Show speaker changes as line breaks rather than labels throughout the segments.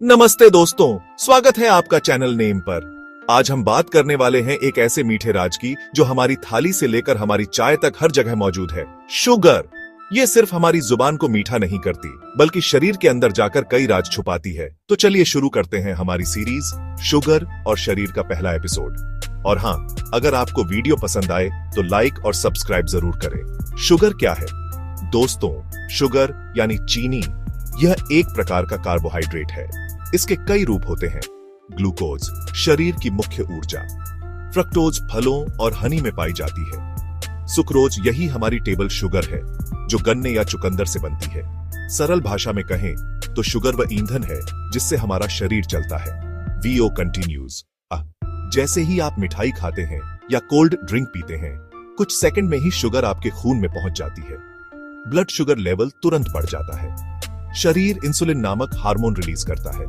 नमस्ते दोस्तों, स्वागत है आपका चैनल नेम पर। आज हम बात करने वाले हैं एक ऐसे मीठे राज की जो हमारी थाली से लेकर हमारी चाय तक हर जगह मौजूद है। शुगर। ये सिर्फ हमारी जुबान को मीठा नहीं करती, बल्कि शरीर के अंदर जाकर कई राज छुपाती है। तो चलिए शुरू करते हैं हमारी सीरीज शुगर और शरीर का पहला एपिसोड। और हाँ, अगर आपको वीडियो पसंद आए तो लाइक और सब्सक्राइब जरूर करें। शुगर क्या है दोस्तों? शुगर यानी चीनी, यह एक प्रकार का कार्बोहाइड्रेट है। इसके कई रूप होते हैं। ग्लूकोज, शरीर की मुख्य ऊर्जा। फ्रक्टोज, फलों और हनी में पाई जाती है। सुक्रोज, यही हमारी टेबल शुगर है, जो गन्ने या चुकंदर से बनती है। सरल भाषा में कहें तो शुगर वह ईंधन है जिससे हमारा शरीर चलता है। VO continues. जैसे ही आप मिठाई खाते हैं या कोल्ड ड्रिंक पीते हैं, कुछ सेकंड में ही शुगर आपके खून में पहुंच जाती है। ब्लड शुगर लेवल तुरंत बढ़ जाता है। शरीर इंसुलिन नामक हार्मोन रिलीज करता है।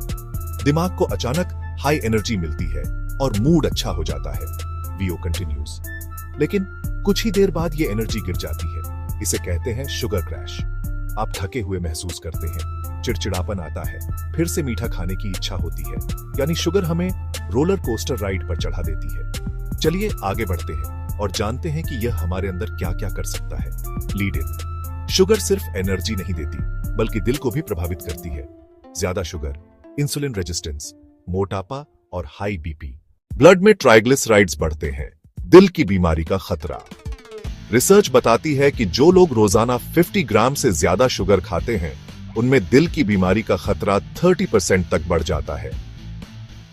दिमाग को अचानक हाई एनर्जी मिलती है और मूड अच्छा हो जाता है। VO continues. लेकिन कुछ ही देर बाद ये एनर्जी गिर जाती है। इसे कहते हैं शुगर क्रैश। आप थके हुए महसूस करते हैं, चिड़चिड़ापन आता है, फिर से मीठा खाने की इच्छा होती है। यानी शुगर हमें रोलर कोस्टर राइड पर चढ़ा देती है। चलिए आगे बढ़ते हैं और जानते हैं कि यह हमारे अंदर क्या क्या कर सकता है। Lead in. शुगर सिर्फ एनर्जी नहीं देती, बल्कि दिल को भी प्रभावित करती है। ज्यादा शुगर, इंसुलिन रेजिस्टेंस, मोटापा और हाई बीपी। ब्लड में ट्राइग्लिसराइड्स बढ़ते हैं। दिल की बीमारी का खतरा। रिसर्च बताती है कि जो लोग रोजाना 50 ग्राम से ज्यादा शुगर खाते हैं, उनमें दिल की बीमारी का खतरा 30% तक बढ़ जाता है।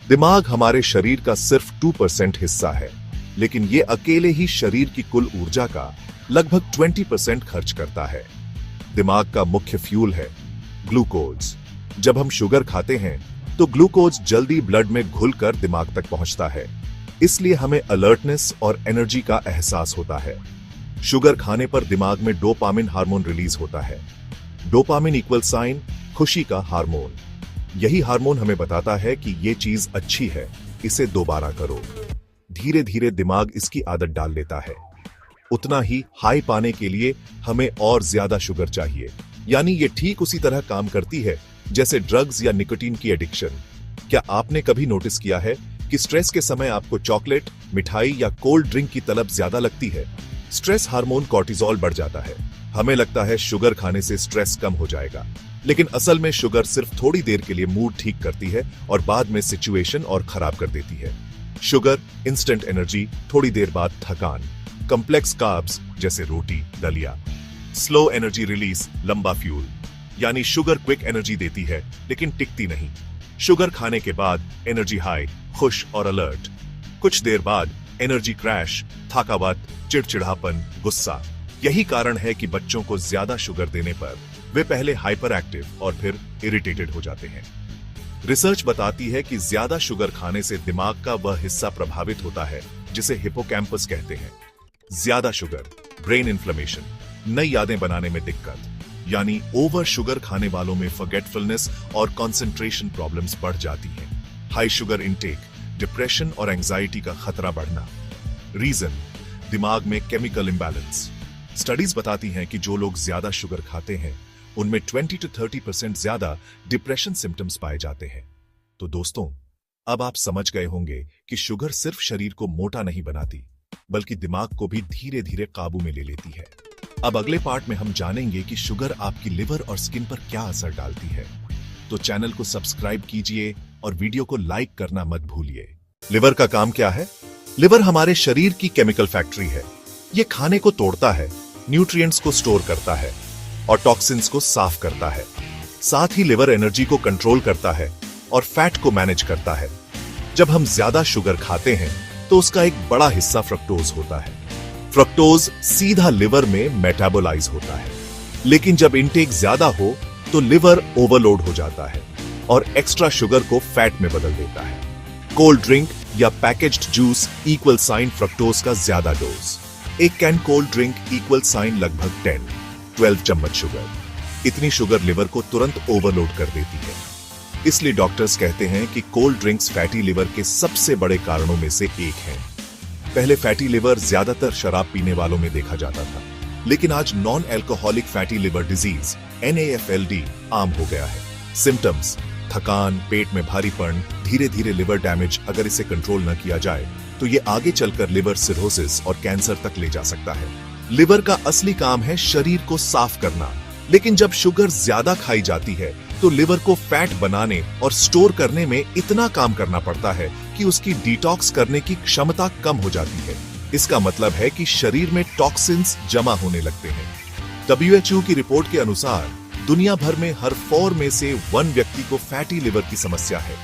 दिमाग हमारे शरीर का सिर्फ 2% हिस्सा है, लेकिन यह अकेले ही शरीर की कुल ऊर्जा का लगभग 20% खर्च करता है। दिमाग का मुख्य फ्यूल है ग्लूकोज। जब हम शुगर खाते हैं तो ग्लूकोज जल्दी ब्लड में घुलकर दिमाग तक पहुंचता है, इसलिए हमें अलर्टनेस और एनर्जी का एहसास होता है। शुगर खाने पर दिमाग में डोपामिन हार्मोन रिलीज होता है। डोपामिन इक्वल साइन खुशी का हार्मोन। यही हार्मोन हमें बताता है कि ये चीज अच्छी है, इसे दोबारा करो। धीरे धीरे दिमाग इसकी आदत डाल लेता है। उतना ही हाई पाने के लिए हमें और ज्यादा शुगर चाहिए। यानी ये ठीक उसी तरह काम करती है जैसे ड्रग्स या निकोटीन की एडिक्शन। क्या आपने कभी नोटिस किया है कि स्ट्रेस के समय आपको चॉकलेट, मिठाई या कोल्ड ड्रिंक की तलब ज्यादा लगती है? स्ट्रेस हार्मोन कॉर्टिसोल बढ़ जाता है। हमें लगता है शुगर खाने से स्ट्रेस कम हो जाएगा, लेकिन असल में शुगर सिर्फ थोड़ी देर के लिए मूड ठीक करती है और बाद में सिचुएशन और खराब कर देती है। शुगर इंस्टेंट एनर्जी, थोड़ी देर बाद थकान। कॉम्प्लेक्स कार्ब्स जैसे रोटी, दलिया। स्लो एनर्जी रिलीज, लंबा फ्यूल। यानी शुगर क्विक एनर्जी देती है, लेकिन टिकती नहीं। शुगर खाने के बाद एनर्जी हाई, खुश और अलर्ट। कुछ देर बाद एनर्जी क्रैश, थकावट, चिड़चिड़ापन, गुस्सा। यही कारण है कि बच्चों को ज्यादा शुगर देने पर वे पहले हाइपर एक्टिव और फिर इरिटेटेड हो जाते हैं। रिसर्च बताती है कि ज्यादा शुगर खाने से दिमाग का वह हिस्सा प्रभावित होता है जिसे हिपोकैम्पस कहते हैं। ज्यादा शुगर, ब्रेन इन्फ्लेमेशन, नई यादें बनाने में दिक्कत। यानी ओवर शुगर खाने वालों में फॉरगेटफुलनेस और कंसंट्रेशन प्रॉब्लम्स बढ़ जाती हैं। हाई शुगर इंटेक, डिप्रेशन और एंजाइटी का खतरा बढ़ना। रीजन, दिमाग में केमिकल इंबैलेंस। स्टडीज बताती हैं कि जो लोग ज्यादा शुगर खाते हैं, उनमें 20 to 30% ज्यादा डिप्रेशन सिम्टम्स पाए जाते हैं। तो दोस्तों, अब आप समझ गए होंगे कि शुगर सिर्फ शरीर को मोटा नहीं बनाती, बल्कि दिमाग को भी धीरे धीरे काबू में ले लेती है। अब अगले पार्ट में हम जानेंगे कि शुगर आपकी लिवर और स्किन पर क्या असर डालती है। तो चैनल को सब्सक्राइब कीजिए और वीडियो को लाइक करना मत भूलिए। लिवर का काम क्या है? लिवर हमारे शरीर की केमिकल फैक्ट्री है। ये खाने को तोड़ता है, न्यूट्रिएंट्स को स्टोर करता है और टॉक्सिन्स को साफ करता है। साथ ही लिवर एनर्जी को कंट्रोल करता है और फैट को मैनेज करता है। जब हम ज्यादा शुगर खाते हैं तो उसका एक बड़ा हिस्सा फ्रक्टोज होता है। फ्रक्टोज सीधा लिवर में मेटाबोलाइज होता है, लेकिन जब इंटेक ज्यादा हो तो लिवर ओवरलोड हो जाता है और एक्स्ट्रा शुगर को फैट में बदल देता है। कोल्ड ड्रिंक या packaged juice equal sign fructose का ज्यादा डोज। एक can cold drink equal sign लगभग 10-12 चम्मच शुगर। इतनी शुगर लिवर को तुरंत ओवरलोड कर देती है। इसलिए डॉक्टर्स कहते हैं कि कोल्ड ड्रिंक्स फैटी लिवर के सबसे बड़े कारणों में से एक है। पहले फैटी लिवर ज्यादातर शराब पीने वालों में देखा जाता था, लेकिन आज non alcoholic fatty liver disease NAFLD आम हो गया है। सिम्टम्स, थकान, पेट में भारीपन, धीरे धीरे लिवर डैमेज, अगर इसे कंट्रोल न किया जाए तो ये आगे चलकर लिवर सिरोसिस और कैंसर तक ले जा सकता है। लिवर का असली काम है शरीर को साफ करना, लेकिन जब शुगर ज्यादा खाई जाती है तो लिवर को फैट बनाने और स्टोर करने में इतना काम करना पड़ता है कि उसकी डिटॉक्स करने की क्षमता कम हो जाती है। इसका मतलब है कि शरीर में टॉक्सिन्स जमा होने लगते हैं। WHO की रिपोर्ट के अनुसार दुनिया भर में हर 4 में से 1 व्यक्ति को फैटी लिवर की समस्या है।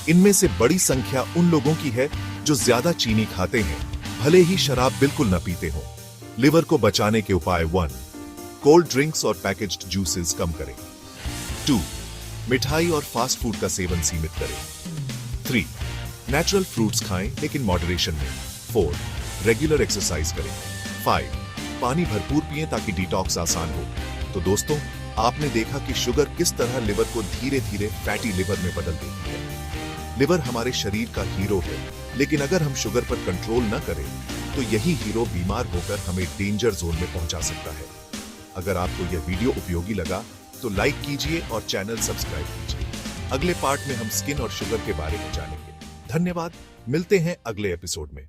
इनमें से बड़ी संख्या उन लोगों की है जो ज्यादा चीनी खाते हैं, भले ही शराब बिल्कुल न पीते हो। लिवर को बचाने के उपाय 1, कोल्ड ड्रिंक्स और पैकेज्ड जूसेस कम करें। 2, मिठाई और फास्ट फूड का सेवन सीमित करें। 3, नेचुरल फ्रूट्स खाएं लेकिन मॉडरेशन में। 4, रेगुलर एक्सरसाइज करें। 5, पानी भरपूर पिएं ताकि डिटॉक्स आसान हो। तो दोस्तों, आपने देखा कि शुगर किस तरह लिवर को धीरे धीरे फैटी लिवर में बदल देती है। लिवर हमारे शरीर का हीरो है, लेकिन अगर हम शुगर पर कंट्रोल न करें तो यही हीरो बीमार होकर हमें डेंजर जोन में पहुंचा सकता है। अगर आपको यह वीडियो उपयोगी लगा तो लाइक कीजिए और चैनल सब्सक्राइब कीजिए। अगले पार्ट में हम स्किन और शुगर के बारे में जानेंगे। धन्यवाद, मिलते हैं अगले एपिसोड में।